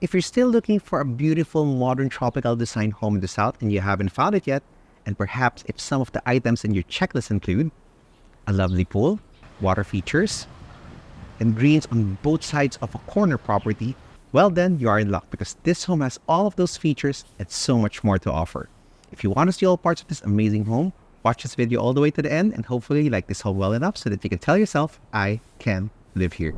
if you're still looking for a beautiful modern tropical design home in the south and you haven't found it yet, and perhaps if some of the items in your checklist include a lovely pool, water features, and greens on both sides of a corner property, well then you are in luck because this home has all of those features and so much more to offer. If you want to see all parts of this amazing home, watch this video all the way to the end and hopefully you like this home well enough so that you can tell yourself, I can live here.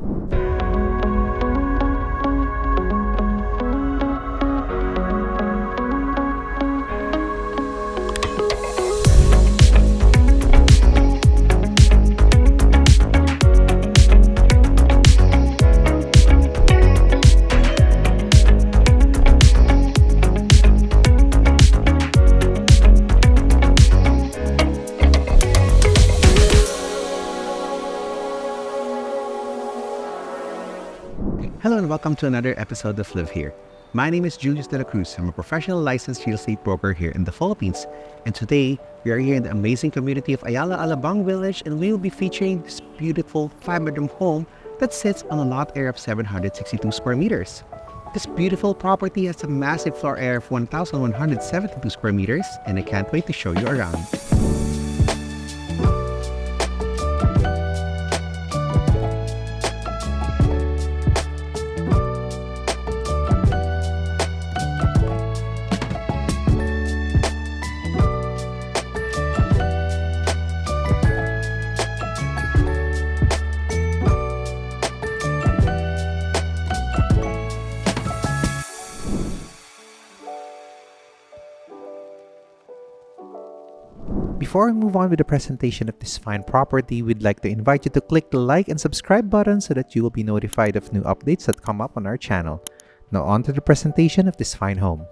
Hello and welcome to another episode of Livehere. My name is Julius de la Cruz. I'm a professional licensed real estate broker here in the Philippines. And today, we are here in the amazing community of Ayala Alabang Village and we will be featuring this beautiful 5-bedroom home that sits on a lot area of 762 square meters. This beautiful property has a massive floor area of 1,172 square meters and I can't wait to show you around. Before we move on with the presentation of this fine property, we'd like to invite you to click the like and subscribe button so that you will be notified of new updates that come up on our channel. Now on to the presentation of this fine home.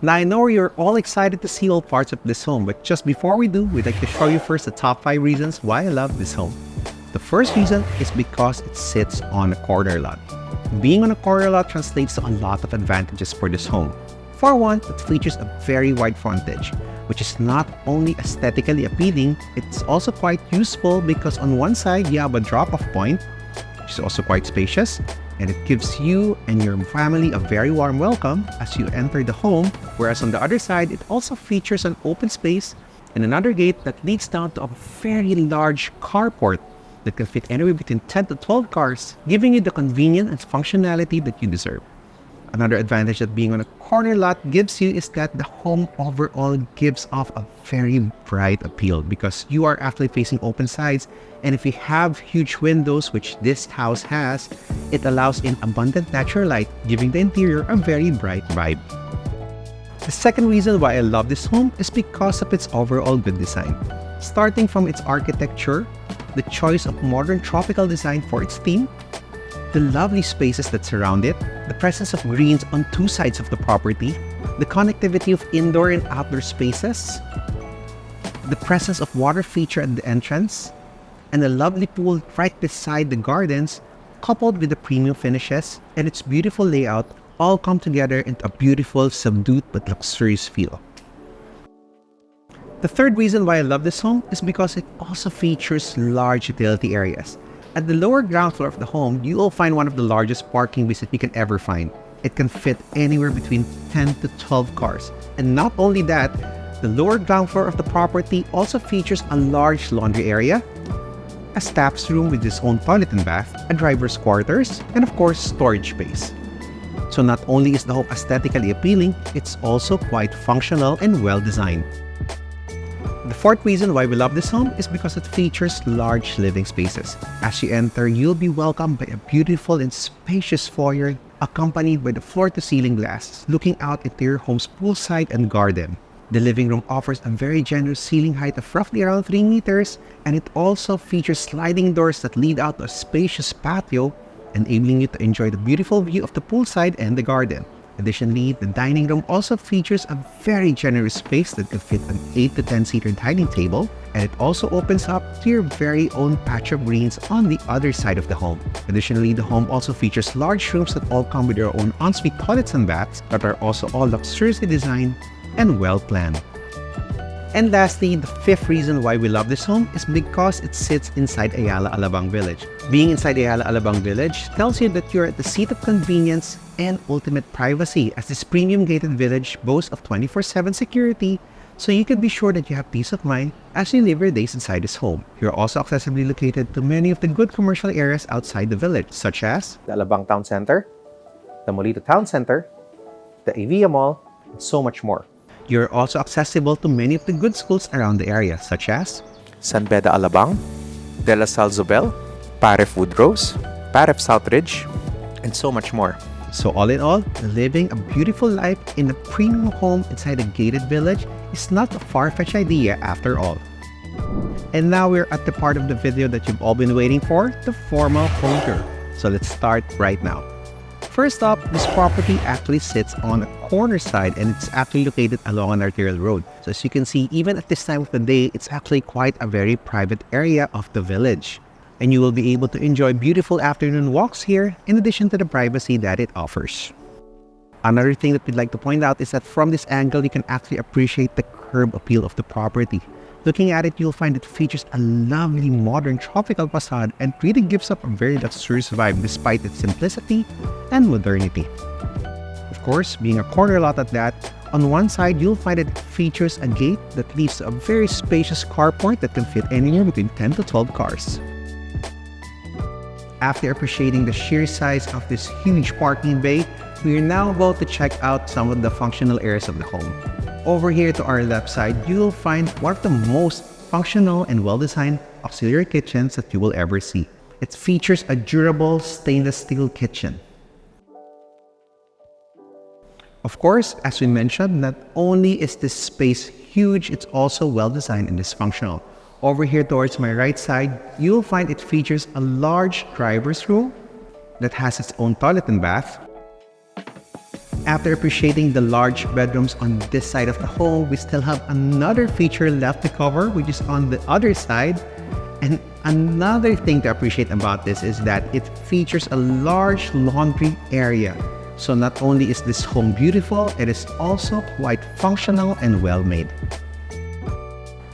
Now I know you're all excited to see all parts of this home, but just before we do, we'd like to show you first the top 5 reasons why I love this home. The first reason is because it sits on a corner lot. Being on a corner lot translates to a lot of advantages for this home. For one, it features a very wide frontage, which is not only aesthetically appealing, it's also quite useful because on one side you have a drop-off point, which is also quite spacious, and it gives you and your family a very warm welcome as you enter the home, whereas on the other side it also features an open space and another gate that leads down to a very large carport that can fit anywhere between 10 to 12 cars, giving you the convenience and functionality that you deserve. Another advantage that being on a corner lot gives you is that the home overall gives off a very bright appeal because you are actually facing open sides, and if you have huge windows, which this house has, it allows in abundant natural light, giving the interior a very bright vibe. The second reason why I love this home is because of its overall good design. Starting from its architecture, the choice of modern tropical design for its theme, the lovely spaces that surround it, the presence of greens on 2 sides of the property, the connectivity of indoor and outdoor spaces, the presence of water feature at the entrance, and a lovely pool right beside the gardens, coupled with the premium finishes and its beautiful layout, all come together into a beautiful, subdued but luxurious feel. The third reason why I love this home is because it also features large utility areas. At the lower ground floor of the home, you will find one of the largest parking bays that you can ever find. It can fit anywhere between 10 to 12 cars. And not only that, the lower ground floor of the property also features a large laundry area, a staff's room with its own toilet and bath, a driver's quarters, and of course, storage space. So not only is the home aesthetically appealing, it's also quite functional and well designed. The fourth reason why we love this home is because it features large living spaces. As you enter, you'll be welcomed by a beautiful and spacious foyer accompanied by the floor-to-ceiling glass looking out into your home's poolside and garden. The living room offers a very generous ceiling height of roughly around 3 meters, and it also features sliding doors that lead out to a spacious patio, enabling you to enjoy the beautiful view of the poolside and the garden. Additionally, the dining room also features a very generous space that can fit an 8 to 10-seater dining table, and it also opens up to your very own patch of greens on the other side of the home. Additionally, the home also features large rooms that all come with their own ensuite toilets and baths that are also all luxuriously designed and well planned. And lastly, the fifth reason why we love this home is because it sits inside Ayala Alabang Village. Being inside Ayala Alabang Village tells you that you're at the seat of convenience and ultimate privacy, as this premium gated village boasts of 24/7 security, so you can be sure that you have peace of mind as you live your days inside this home. You're also accessibly located to many of the good commercial areas outside the village, such as The Alabang Town Center, the Molito Town Center, the Avia Mall, and so much more. You're also accessible to many of the good schools around the area, such as San Beda Alabang, De La Salle Zobel, Paref Woodrose, Paref Southridge, and so much more. So all in all, living a beautiful life in a premium home inside a gated village is not a far-fetched idea after all. And now we're at the part of the video that you've all been waiting for, the formal home tour. So let's start right now. First up, this property actually sits on a corner side and it's actually located along an arterial road. So as you can see, even at this time of the day, it's actually quite a very private area of the village. And you will be able to enjoy beautiful afternoon walks here in addition to the privacy that it offers. Another thing that we'd like to point out is that from this angle, you can actually appreciate the curb appeal of the property. Looking at it, you'll find it features a lovely modern tropical facade and really gives up a very luxurious vibe despite its simplicity and modernity. Of course, being a corner lot at that, on one side you'll find it features a gate that leads to a very spacious carport that can fit anywhere between 10 to 12 cars. After appreciating the sheer size of this huge parking bay, we are now about to check out some of the functional areas of the home. Over here to our left side, you'll find one of the most functional and well-designed auxiliary kitchens that you will ever see. It features a durable stainless steel kitchen. Of course, as we mentioned, not only is this space huge, it's also well-designed and dysfunctional. Over here towards my right side, you'll find it features a large driver's room that has its own toilet and bath. After appreciating the large bedrooms on this side of the home, we still have another feature left to cover, which is on the other side. And another thing to appreciate about this is that it features a large laundry area. So not only is this home beautiful, it is also quite functional and well made.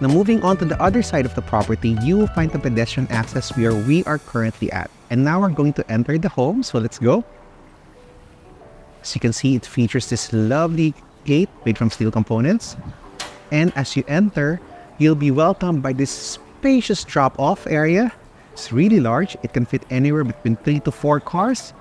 Now moving on to the other side of the property, you will find the pedestrian access where we are currently at. And now we're going to enter the home, so let's go. As you can see, it features this lovely gate made from steel components. And as you enter, you'll be welcomed by this spacious drop-off area. It's really large. It can fit anywhere between 3 to 4 cars.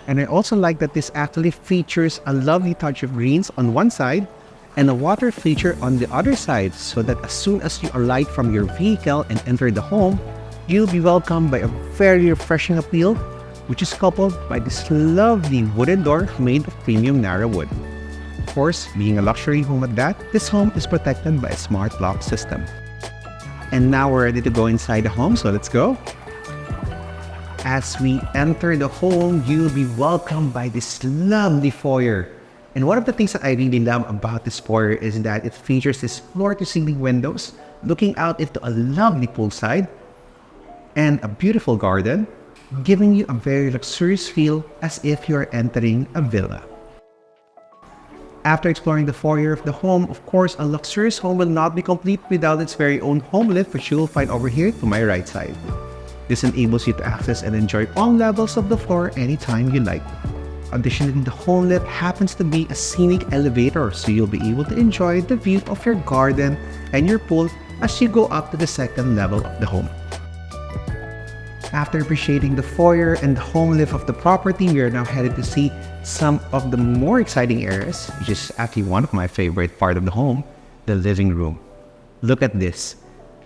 And I also like that this actually features a lovely touch of greens on one side and a water feature on the other side, so that as soon as you alight from your vehicle and enter the home, you'll be welcomed by a very refreshing appeal, which is coupled by this lovely wooden door made of premium narrow wood. Of course, being a luxury home at that, this home is protected by a smart lock system. And now we're ready to go inside the home, so let's go. As we enter the home, you'll be welcomed by this lovely foyer. And one of the things that I really love about this foyer is that it features this floor-to-ceiling windows looking out into a lovely poolside and a beautiful garden, giving you a very luxurious feel as if you are entering a villa. After exploring the foyer of the home, of course, a luxurious home will not be complete without its very own home lift, which you will find over here to my right side. This enables you to access and enjoy all levels of the floor anytime you like. Additionally, the home lift happens to be a scenic elevator, so you'll be able to enjoy the view of your garden and your pool as you go up to the second level of the home. After appreciating the foyer and the home lift of the property, we are now headed to see some of the more exciting areas, which is actually one of my favorite part of the home, the living room. Look at this.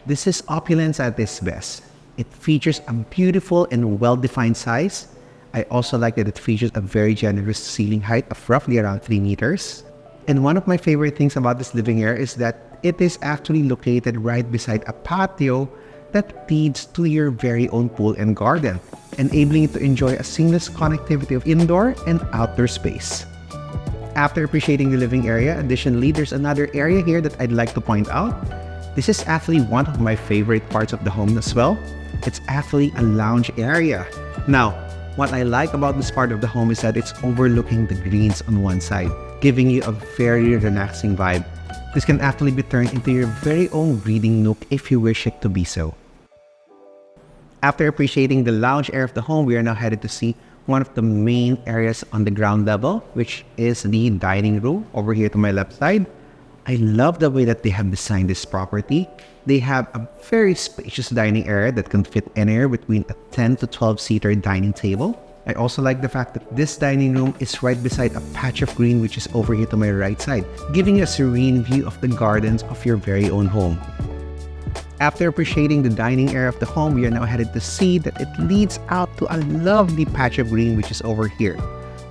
This is opulence at its best. It features a beautiful and well-defined size. I also like that it features a very generous ceiling height of roughly around 3 meters. And one of my favorite things about this living area is that it is actually located right beside a patio that leads to your very own pool and garden, enabling you to enjoy a seamless connectivity of indoor and outdoor space. After appreciating the living area, additionally, there's another area here that I'd like to point out. This is actually one of my favorite parts of the home as well. It's actually a lounge area. Now, what I like about this part of the home is that it's overlooking the greens on one side, giving you a very relaxing vibe. This can actually be turned into your very own reading nook if you wish it to be so. After appreciating the lounge area of the home, we are now headed to see one of the main areas on the ground level, which is the dining room over here to my left side. I love the way that they have designed this property. They have a very spacious dining area that can fit anywhere between a 10 to 12-seater dining table. I also like the fact that this dining room is right beside a patch of green, which is over here to my right side, giving you a serene view of the gardens of your very own home. After appreciating the dining area of the home, we are now headed to see that it leads out to a lovely patch of green, which is over here.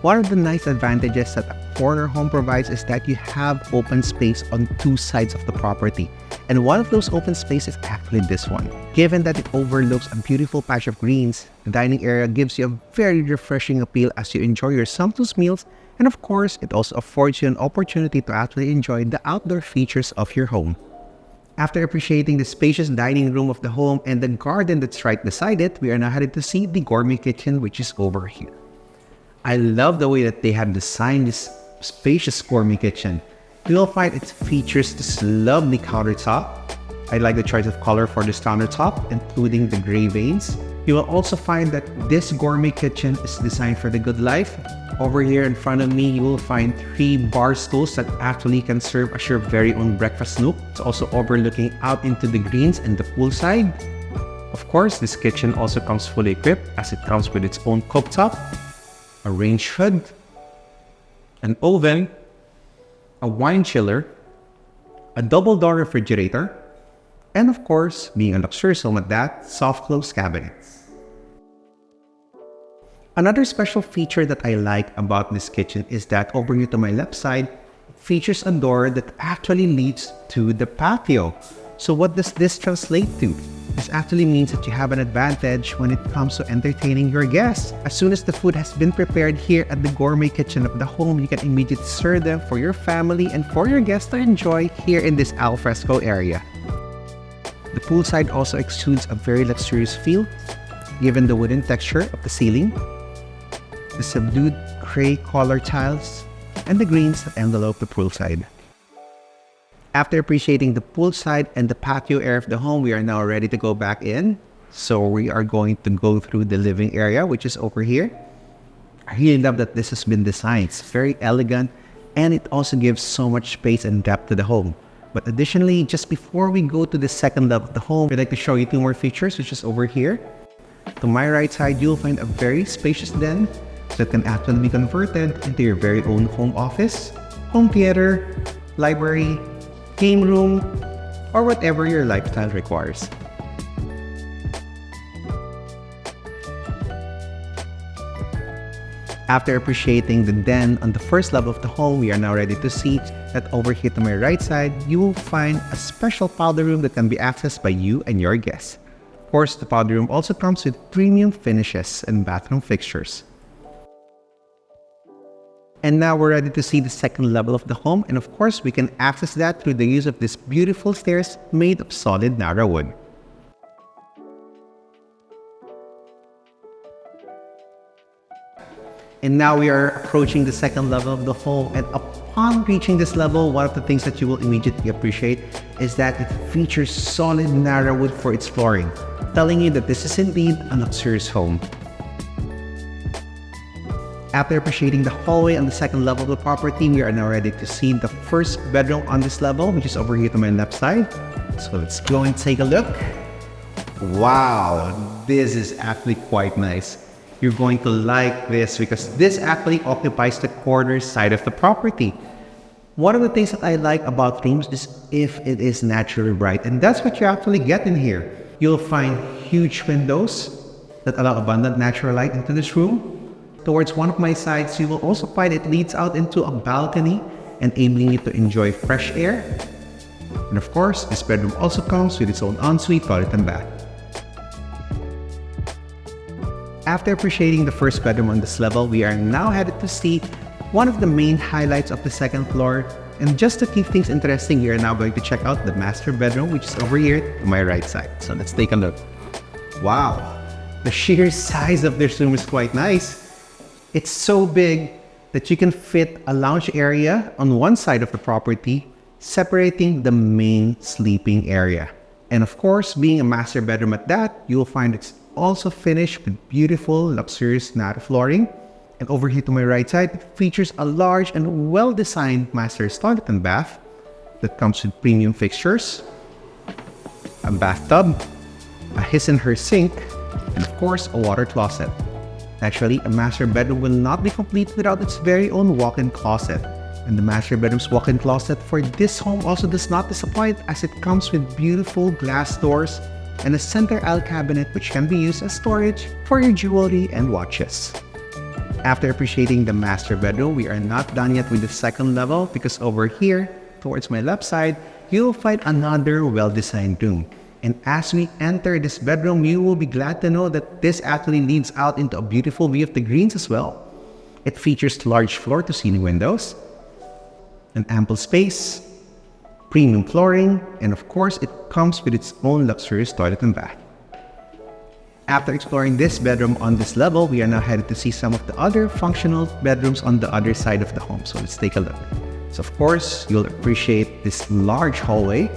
One of the nice advantages that a corner home provides is that you have open space on two sides of the property. And one of those open spaces is actually this one. Given that it overlooks a beautiful patch of greens, the dining area gives you a very refreshing appeal as you enjoy your sumptuous meals. And of course, it also affords you an opportunity to actually enjoy the outdoor features of your home. After appreciating the spacious dining room of the home and the garden that's right beside it, we are now headed to see the gourmet kitchen, which is over here. I love the way that they have designed this spacious gourmet kitchen. You'll find it features this lovely countertop. I like the choice of color for this countertop, including the gray veins. You will also find that this gourmet kitchen is designed for the good life. Over here in front of me, you will find 3 bar stools that actually can serve as your very own breakfast nook. It's also overlooking out into the greens and the poolside. Of course, this kitchen also comes fully equipped as it comes with its own cooktop, a range hood, an oven, a wine chiller, a double-door refrigerator, and of course, being a luxurious home at that, soft close cabinets. Another special feature that I like about this kitchen is that over here to my left side, it features a door that actually leads to the patio. So what does this translate to? This actually means that you have an advantage when it comes to entertaining your guests. As soon as the food has been prepared here at the gourmet kitchen of the home, you can immediately serve them for your family and for your guests to enjoy here in this alfresco area. The poolside also exudes a very luxurious feel, given the wooden texture of the ceiling, the subdued gray color tiles, and the greens that envelope the poolside. After appreciating the poolside and the patio area of the home, we are now ready to go back in. So we are going to go through the living area, which is over here. I really love that this has been designed. It's very elegant, and it also gives so much space and depth to the home. But additionally, just before we go to the second level of the home, I'd like to show you 2 more features, which is over here. To my right side, you'll find a very spacious den that can actually be converted into your very own home office, home theater, library, game room, or whatever your lifestyle requires. After appreciating the den on the first level of the home, we are now ready to see that over here to my right side, you will find a special powder room that can be accessed by you and your guests. Of course, the powder room also comes with premium finishes and bathroom fixtures. And now we're ready to see the second level of the home, and of course, we can access that through the use of these beautiful stairs made of solid narrow wood. And now we are approaching the second level of the home, and upon reaching this level, one of the things that you will immediately appreciate is that it features solid narrow wood for its flooring, telling you that this is indeed a luxurious home. After appreciating the hallway on the second level of the property, we are now ready to see the first bedroom on this level, which is over here to my left side. So let's go and take a look. Wow, this is actually quite nice. You're going to like this because this actually occupies the corner side of the property. One of the things that I like about rooms is if it is naturally bright, and that's what you actually get in here. You'll find huge windows that allow abundant natural light into this room. Towards one of my sides, you will also find it leads out into a balcony, enabling you to enjoy fresh air. And of course, this bedroom also comes with its own ensuite toilet and bath. After appreciating the first bedroom on this level, we are now headed to see one of the main highlights of the second floor. And just to keep things interesting, we are now going to check out the master bedroom, which is over here to my right side. So let's take a look. Wow, the sheer size of this room is quite nice. It's so big that you can fit a lounge area on one side of the property separating the main sleeping area. And of course, being a master bedroom at that, you'll find it's also finished with beautiful, luxurious natte flooring. And over here to my right side, it features a large and well-designed master toilet and bath that comes with premium fixtures, a bathtub, a his and her sink, and of course, a water closet. Actually, a master bedroom will not be complete without its very own walk-in closet. And the master bedroom's walk-in closet for this home also does not disappoint, as it comes with beautiful glass doors and a center aisle cabinet which can be used as storage for your jewelry and watches. After appreciating the master bedroom, we are not done yet with the second level, because over here, towards my left side, you'll find another well-designed room. And as we enter this bedroom, you will be glad to know that this actually leads out into a beautiful view of the greens as well. It features large floor-to-ceiling windows, an ample space, premium flooring, and of course, it comes with its own luxurious toilet and bath. After exploring this bedroom on this level, we are now headed to see some of the other functional bedrooms on the other side of the home. So let's take a look. So of course, you'll appreciate this large hallway.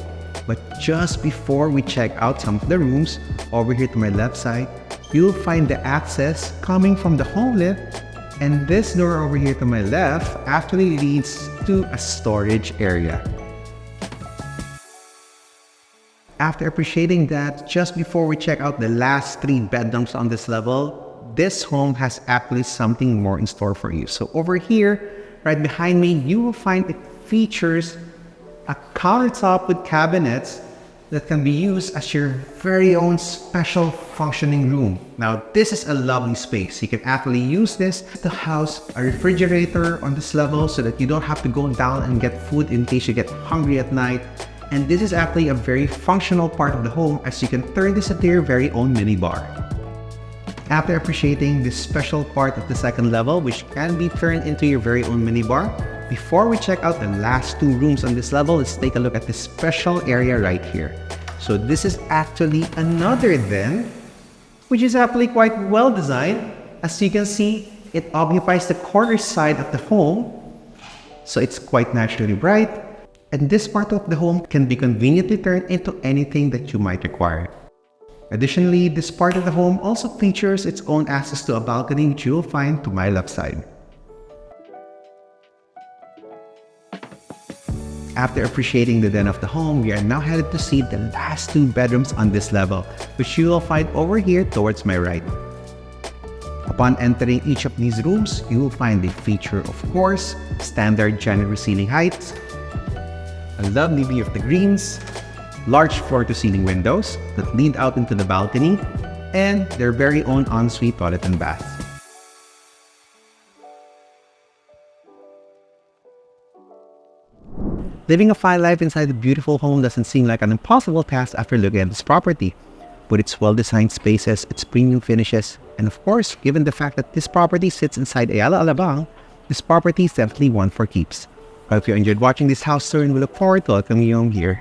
But just before we check out some of the rooms, over here to my left side, you'll find the access coming from the home lift. And this door over here to my left actually leads to a storage area. After appreciating that, just before we check out the last 3 bedrooms on this level, this home has actually something more in store for you. So over here, right behind me, you will find it features a countertop with cabinets that can be used as your very own special functioning room. Now, this is a lovely space. You can actually use this to house a refrigerator on this level so that you don't have to go down and get food in case you get hungry at night. And this is actually a very functional part of the home, as you can turn this into your very own mini bar. After appreciating this special part of the second level, which can be turned into your very own mini bar, before we check out the last 2 rooms on this level, let's take a look at this special area right here. So this is actually another den, which is actually quite well designed. As you can see, it occupies the corner side of the home, so it's quite naturally bright. And this part of the home can be conveniently turned into anything that you might require. Additionally, this part of the home also features its own access to a balcony, which you'll find to my left side. After appreciating the den of the home, we are now headed to see the last 2 bedrooms on this level, which you will find over here towards my right. Upon entering each of these rooms, you will find they feature, of course, standard generous ceiling heights, a lovely view of the greens, large floor-to-ceiling windows that lead out into the balcony, and their very own ensuite toilet and bath. Living a fine life inside a beautiful home doesn't seem like an impossible task after looking at this property. With its well-designed spaces, its premium finishes, and of course, given the fact that this property sits inside Ayala, Alabang, this property is definitely one for keeps. I hope you enjoyed watching this house tour, and we look forward to welcoming you home here.